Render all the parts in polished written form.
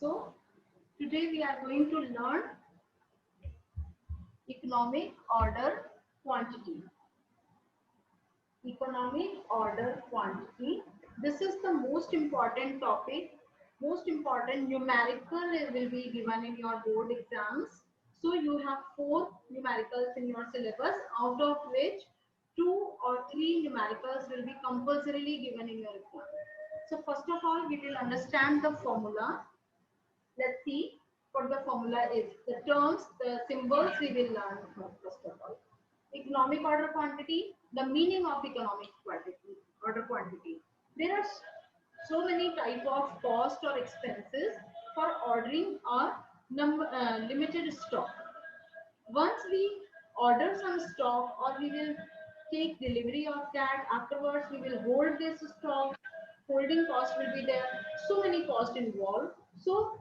So today we are going to learn economic order quantity. Economic order quantity. This is the most important topic, most important numerical will be given in your board exams. So you have 4 numericals in your syllabus, out of which 2 or 3 numericals will be compulsorily given in your exam. So first of all, we will understand the formula. Let's see what the formula is. The terms, the symbols we will learn first of all. Economic order quantity, the meaning of economic quantity, order quantity. There are so many type of cost or expenses for ordering a limited stock. Once we order some stock or we will take delivery of that, afterwards we will hold this stock, holding cost will be there, so many costs involved. So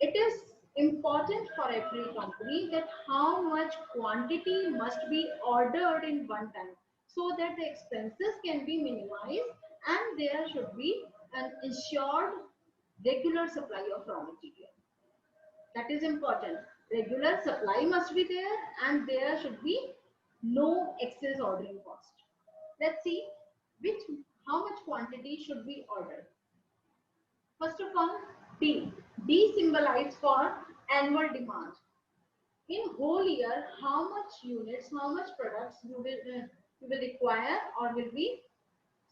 it is important for every company that how much quantity must be ordered in one time so that the expenses can be minimized and there should be an ensured regular supply of raw material. That is important. Regular supply must be there and there should be no excess ordering cost. Let's see which how much quantity should be ordered. First of all, D. D symbolizes for annual demand. In whole year, how much units, how much products you will require or will be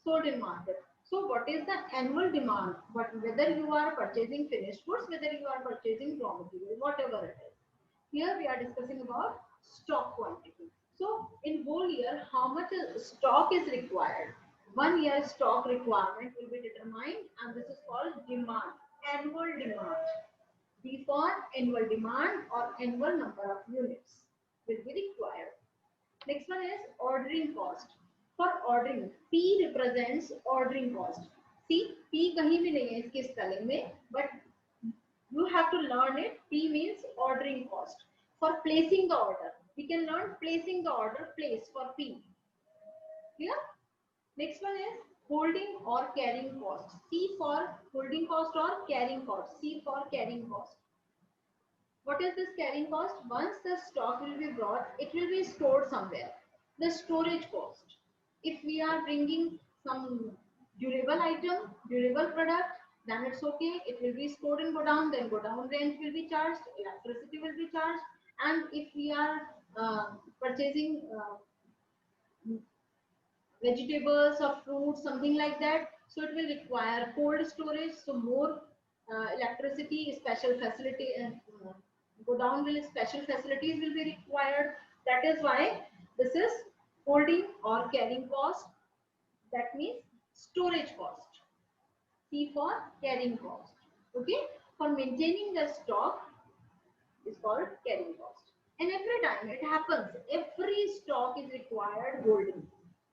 sold in market. So what is the annual demand? But whether you are purchasing finished goods, whether you are purchasing raw material, whatever it is. Here we are discussing about stock quantity. So in whole year, how much stock is required? 1 year stock requirement will be determined and this is called demand, annual demand. D for annual demand or annual number of units will be required. Next one is ordering cost. For ordering, P represents ordering cost. See, P कहीं भी नहीं है इसके spelling में, but you have to learn it. P means ordering cost. For placing the order, we can learn placing the order, place for P. Clear? Next one is holding or carrying cost. C for holding cost or carrying cost. C for carrying cost. What is this carrying cost? Once the stock will be brought, it will be stored somewhere. The storage cost. If we are bringing some durable item, durable product, then it's okay. It will be stored in godown, then godown rent will be charged, electricity will be charged. And if we are purchasing vegetables or fruits, something like that, so it will require cold storage, so more electricity, special facility, go down will special facilities will be required. That is why this is holding or carrying cost, that means storage cost. C for carrying cost. Okay, for maintaining the stock is called carrying cost. And every time it happens, every stock is required holding,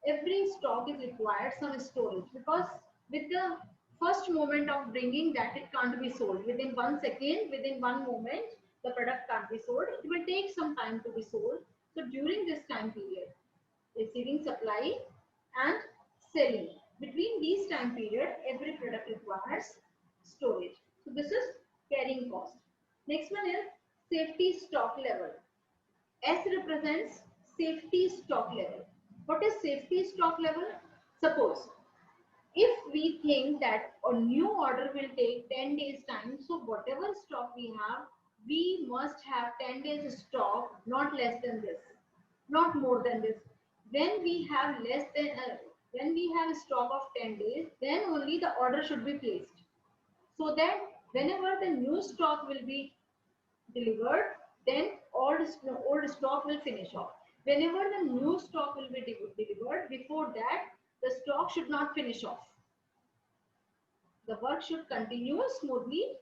every stock is required some storage, because with the first moment of bringing that, it can't be sold within 1 second, within 1 moment the product can't be sold, it will take some time to be sold. So during this time period, receiving supply and selling, between these time period every product requires storage. So this is carrying cost. Next one is safety stock level. S represents safety stock level. What is safety stock level? Suppose if we think that a new order will take 10 days time, so whatever stock we have, we must have 10 days stock, not less than this, not more than this. When we have less than when we have a stock of 10 days, then only the order should be placed, so that whenever the new stock will be delivered, then old stock will finish off. Whenever the new stock will be delivered, before that the stock should not finish off. The work should continue smoothly.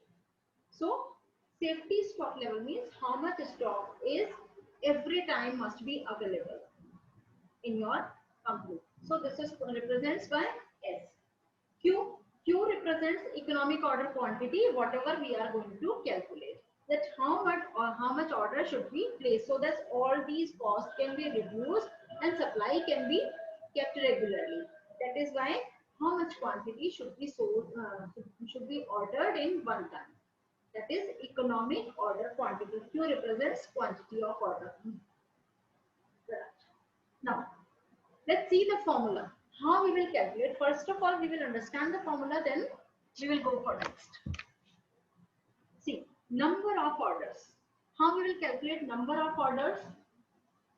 So safety stock level means how much stock is every time must be available in your company. So this is represents by S. Q. Q represents economic order quantity, whatever we are going to calculate. That how much order should be placed, so that all these costs can be reduced and supply can be kept regularly. That is why how much quantity should be sold, should be ordered in one time. that is economic order quantity. Q represents quantity of order. Now let's see the formula, how we will calculate. First of all we will understand the formula, then we will go for next. See, number of orders. How we will calculate number of orders?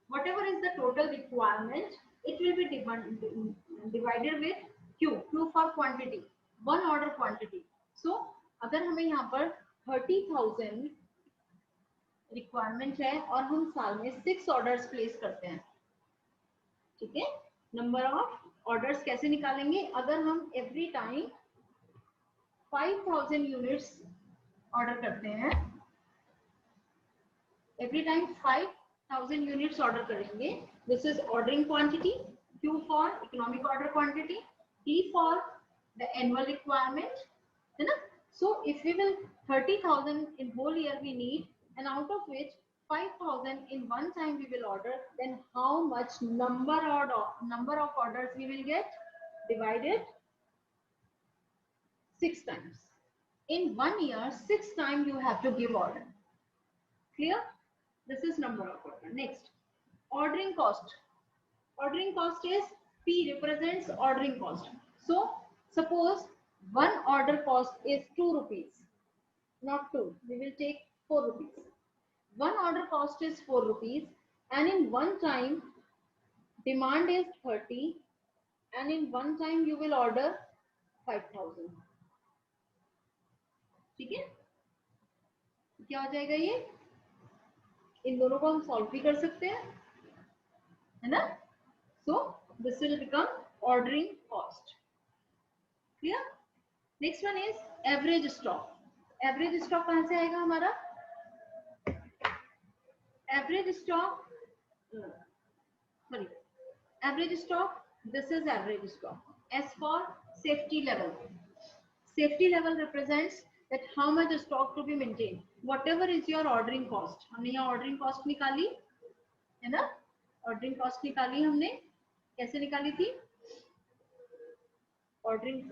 Whatever is the total requirement, it will be divided with Q. Q for quantity, one order quantity. So अगर हमें यहाँ पर 30,000 requirement है और हम साल में 6 orders place करते हैं, ठीक है। नंबर ऑफ ऑर्डर्स कैसे निकालेंगे? अगर हम एवरी टाइम 5,000 यूनिट्स ऑर्डर करते हैं, एवरी टाइम 5,000 यूनिट्स ऑर्डर करेंगे, this is ordering quantity, Q for economic order quantity, T for the annual requirement, है ना। So if we will 30,000 in whole year we need, and out of which 5,000 in one time we will order, then how much number of orders we will get? Divided 6 times. In 1 year 6 times you have to give order. Clear? This is number of order. Next, ordering cost. Ordering cost is P represents ordering cost. So suppose one order cost is 2 rupees, not 2, we will take 4 rupees. One order cost is 4 rupees, and in one time demand is 30, and in one time you will order 5,000. ठीक है, क्या हो जाएगा ये? इन दोनों को हम solve भी कर सकते हैं, है ना। So this will become ordering cost. Clear? Next one is average stock. Average stock कहां से आएगा हमारा? Average stock, sorry, average stock, this is average stock. S for safety level. Safety level represents that how much stock to be maintained, whatever is your ordering cost. हमने यहाँ ordering cost निकाली है ना, ordering cost निकाली हमने, कैसे निकाली थी? ordering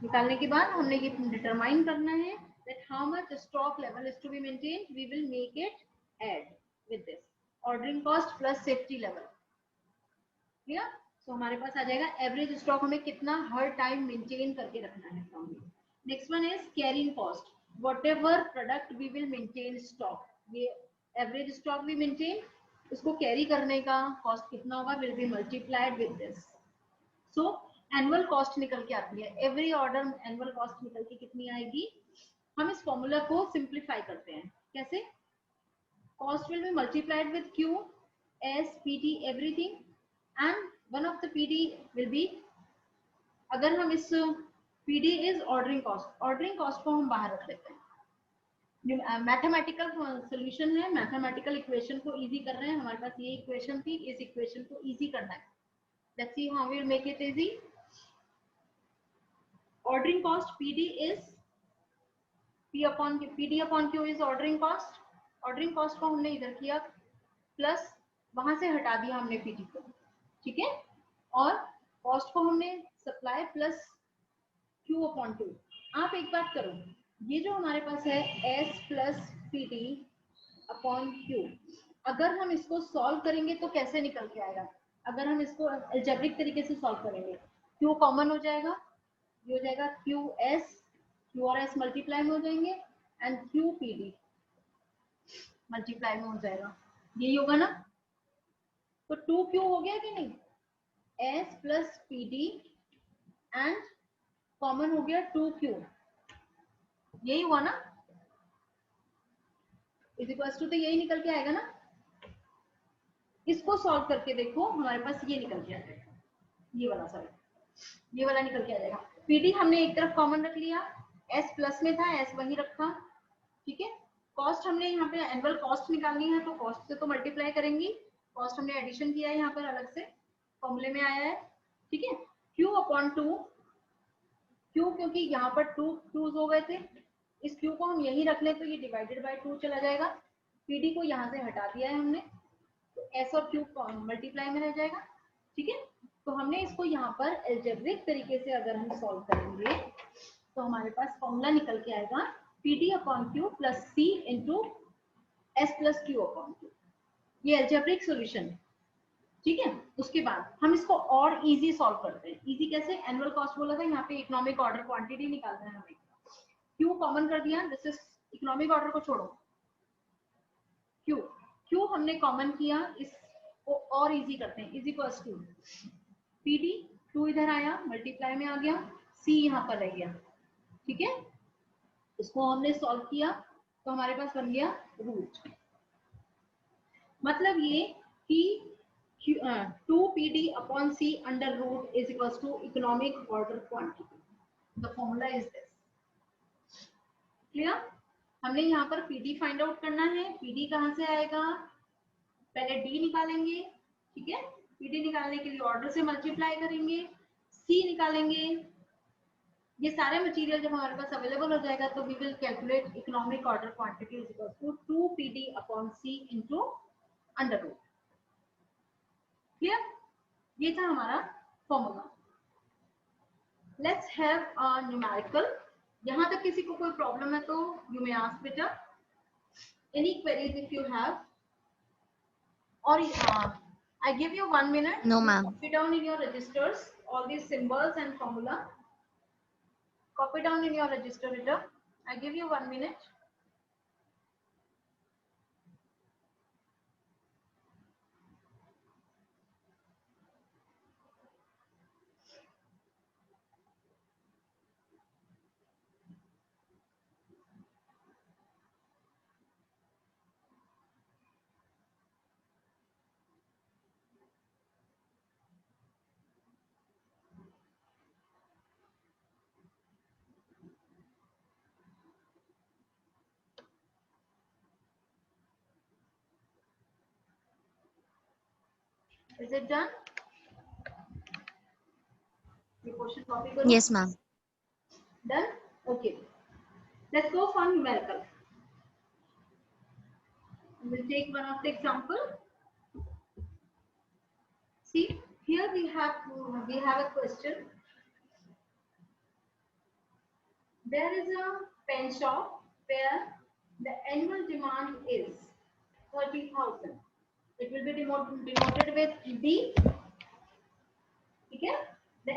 निकालने के बाद हमने ये डिटरमाइन करना है that how much stock level is to be maintained, we will make it add with this ordering cost plus safety level. clear? so हमारे पास आ जाएगा एवरेज स्टॉक हमें कितना हर टाइम मेंटेन करके रखना है। Next one is carrying cost. whatever product we will maintain stock, ये average stock भी maintain, उसको कैरी करने का कॉस्ट कितना होगा, will be multiplied with this. So annual cost निकल के आती है, एवरी ऑर्डर एनुअल कॉस्ट निकल के कितनी आएगी? हम इस फॉर्मूला को सिंप्लीफाई करते हैं, कैसे? Cost will be multiplied with Q S P T everything, and one of the P D will be, अगर हम इस PD is ordering cost, ordering cost को हम बाहर रख लेते हैं। मैथमेटिकल सॉल्यूशन है, मैथमेटिकल इक्वेशन को इजी कर रहे हैं, हमारे पास ये इक्वेशन थी, इस इक्वेशन को इजी करना है। Let's see how we will make it easy. ordering cost PD is PD upon Q is ordering cost। ordering cost को हमने इधर किया, प्लस वहां से हटा दिया हमने PD को, ठीक है, और कॉस्ट को हमने सप्लाई प्लस Q अपॉन 2। आप एक बात करो, ये जो हमारे पास है S plus PD upon Q, अगर हम इसको सॉल्व करेंगे तो कैसे निकल के आएगा? अगर हम इसको अलजेब्रिक तरीके से सॉल्व करेंगे, Q कॉमन हो जाएगा, ये हो जाएगा QS, Q और S मल्टीप्लाई में हो जाएंगे, एंड QPD मल्टीप्लाई में हो जाएगा, यही होगा ना। तो 2Q हो गया कि नहीं? S plus PD and common हो गया 2Q, यही हुआ ना, इज इक्वल टू, तो यही निकल के आएगा ना। इसको सॉल्व करके देखो, हमारे पास ये निकल के आ जाएगा, ये वाला, सॉरी ये वाला निकल के आ जाएगा। PD हमने एक तरफ कॉमन रख लिया, S प्लस में था, S वही रखा, ठीक है। कॉस्ट हमने यहाँ पे एनुअल कॉस्ट निकालनी है, तो कॉस्ट से तो मल्टीप्लाई करेंगी, कॉस्ट हमने एडिशन किया है यहाँ पर, अलग से फॉर्मूले में आया है, ठीक है। Q अपॉन 2, क्यों? क्योंकि यहाँ पर 2 हो गए थे, इस Q को हम यही रख ले तो ये डिवाइडेड बाय 2 चला जाएगा, PD को यहाँ से हटा दिया है हमने, तो S और Q मल्टीप्लाई में रह जाएगा, ठीक है। तो हमने इसको यहाँ पर अलजेब्रिक तरीके से अगर हम सॉल्व करेंगे तो हमारे पास फॉर्मूला निकल के आएगा PD upon Q plus C into S plus Q upon Q। ये एल्जेब्रिक सॉल्यूशन है, ठीक है। उसके बाद हम इसको और इजी सॉल्व करते हैं। इजी कैसे? एनुअल कॉस्ट बोला था, यहाँ पे इकोनॉमिक ऑर्डर क्वांटिटी निकालना है हमें। Q कॉमन कर दिया, दिस इज इकोनॉमिक ऑर्डर को छोड़ो, Q हमने कॉमन किया, इसको और इजी करते हैं। इज इक्वल्स टू PD, 2 इधर आया, मल्टीप्लाई में आ गया, C यहाँ पर रह गया, ठीक है। इसको हमने सॉल्व किया तो हमारे पास बन गया रूट। मतलब ये कि 2PD upon C under root is equals to economic order quantity. The formula is this. Clear? हमने यहाँ पर PD फाइंड आउट करना है। PD कहाँ से आएगा? पहले D निकालेंगे, ठीक है। PD निकालने के लिए ऑर्डर से मल्टीप्लाई करेंगे, C निकालेंगे। ये सारे मटेरियल जब हमारे पास अवेलेबल हो जाएगा तो we will calculate economic order quantity is equal to 2PD upon C into under root. Clear? ये था हमारा फॉर्मूला। Let's have a numerical. यहां तक किसी को कोई प्रॉब्लम है तो यू मे आस्क बेटा, any queries if you have, और I give you 1 minute. No, ma'am. Copy down in your registers all these symbols and formula. Copy down in your register reader. I give you 1 minute. Is it done? The question copy करो. Yes, ma'am. Done? Okay. Let's go for numerical. We'll take one of the example. See, here we have a question. There is a pen shop where the annual demand is 30,000. It will be denoted with D. Okay? The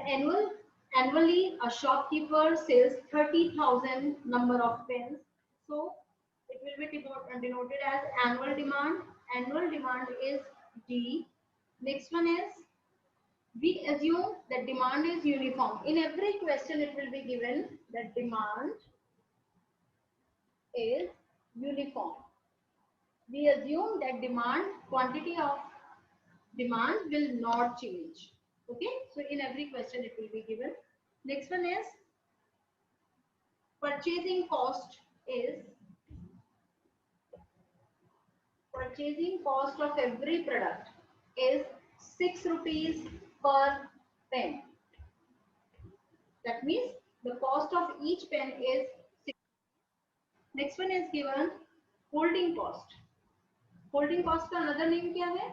annually a shopkeeper sells 30,000 number of pens. So it will be denoted as annual demand. Annual demand is D. Next one is, we assume that demand is uniform. In every question it will be given that demand is uniform. We assume that quantity of demand will not change. Okay, so in every question it will be given. Next one is, purchasing cost of every product is 6 rupees per pen. That means the cost of each pen is 6. Next one is given holding cost. Holding cost का another name क्या है?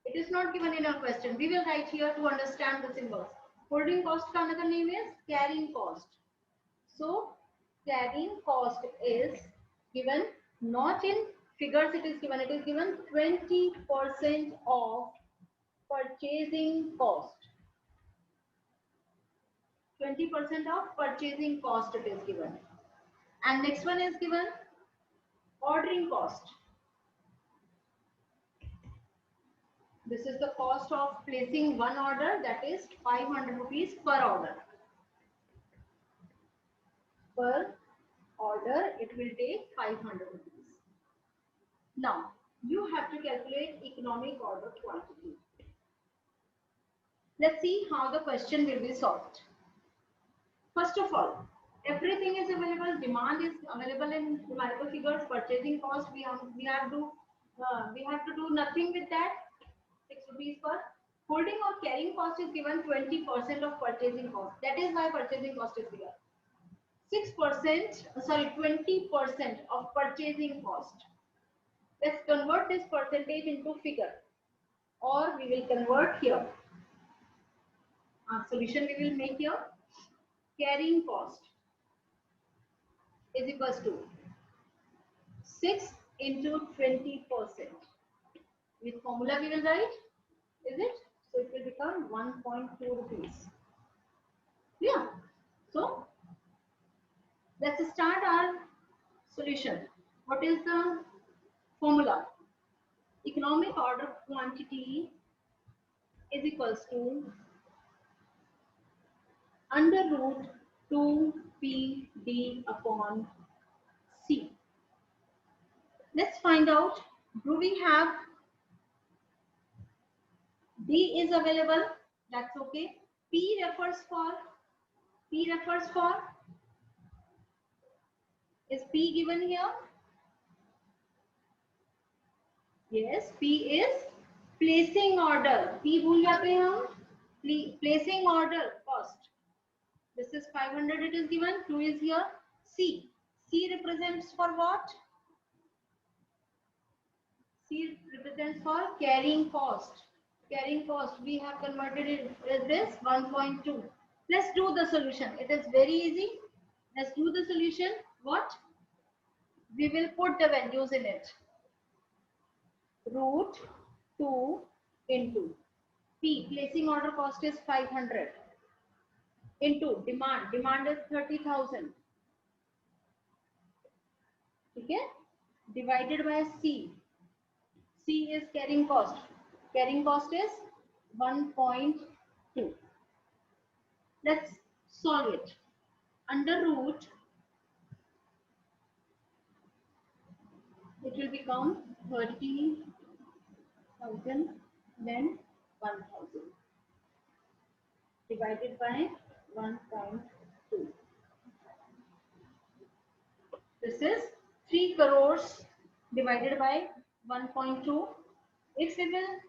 It is not given in our question. We will write here to understand the symbols. Holding cost का another name is carrying cost. So carrying cost is given not in figures. It is given 20% of purchasing cost. 20% of purchasing cost it is given. And next one is given ordering cost. This is the cost of placing one order, that is 500 rupees per order. Per order it will take 500 rupees. Now you have to calculate economic order quantity. Let's see how the question will be solved. First of all, everything is available. Demand is available in numerical figures. Purchasing cost, we have to do nothing with that. 6 rupees per. Holding or carrying cost is given 20% of purchasing cost. That is why purchasing cost is given. 20% of purchasing cost. Let's convert this percentage into figure, or we will convert here. Our solution we will make here. Carrying cost. is equals to 6 into 20%. With formula we will write, is it? So it will become 1.2 rupees. Yeah. So let's start our solution. What is the formula? Economic order quantity is equals to under root 2PD upon C. Let's find out. Do we have D is available? That's okay. P refers for is P given here? Yes, P is placing order. P भूल जाते हैं हम. Placing order cost. This is 500. It is given. 2 is here. C. C represents for what? C represents for carrying cost. Carrying cost. We have converted it as this 1.2. Let's do the solution. It is very easy. Let's do the solution. What? We will put the values in it. Root 2 into P. Placing order cost is 500. Into demand. Demand is 30,000. Okay? Divided by C. C is carrying cost. Carrying cost is 1.2. Let's solve it. Under root, it will become 30,000, then 1,000. Divided by 1.2. This is 3 crores divided by 1.2. If we will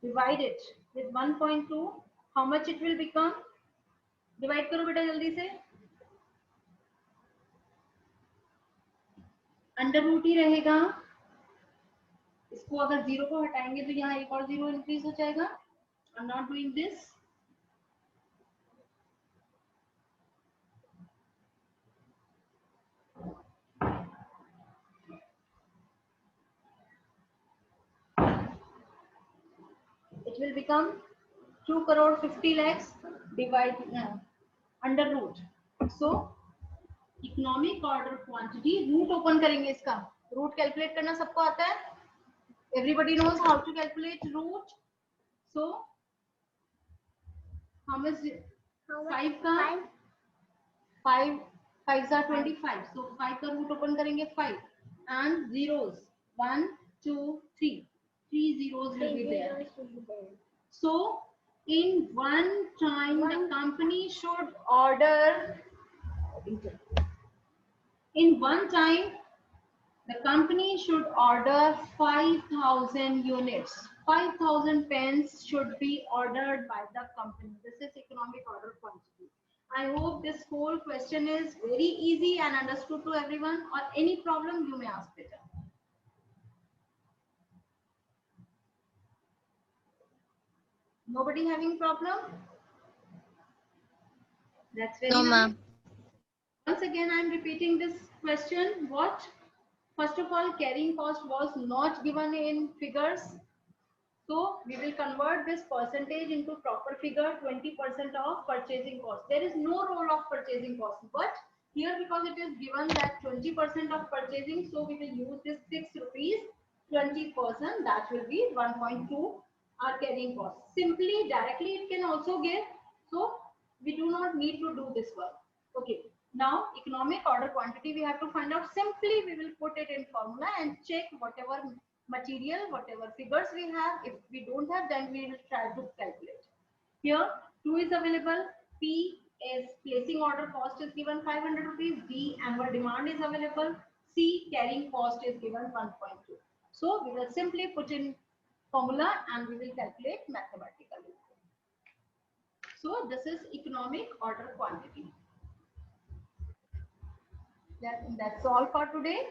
divide it with 1.2, how much it will become? Divide करो बेटा जल्दी से. Under root ही रहेगा. इसको अगर 0 को हटाएंगे तो यहाँ एक और 0 इंक्रीज हो जाएगा. I am not doing this. It will become 2 crore 50 lakhs divide under root. So economic order quantity, root open करेंगे इसका. Root calculate करना सबको आता है. Everybody knows how to calculate root. So how much? 5 का 5 5s are 25. So 5 का root open करेंगे 5 and zeros 1 2 3. 3 zeros will be there. So in one time the company should order, in one time the company should order 5,000 units. 5,000 pens should be ordered by the company. This is economic order quantity. I hope this whole question is very easy and understood to everyone, or any problem you may ask later. Nobody having problem? That's very nice. ma'am. Once again, I am repeating this question. What? First of all, carrying cost was not given in figures. So we will convert this percentage into proper figure, 20% of purchasing cost. There is no role of purchasing cost, but here because it is given that 20% of purchasing, so we will use this 6 rupees, 20%, that will be 1.2 our carrying cost. Simply, directly it can also give, so we do not need to do this work. Okay, now economic order quantity we have to find out. Simply we will put it in formula and check whatever material, whatever figures we have. If we don't have, then we will try to calculate. Here 2 is available. P is placing order cost is given 500 rupees. D annual demand is available. C carrying cost is given 1.2. So we will simply put in formula and we will calculate mathematically. So this is economic order quantity. That's all for today.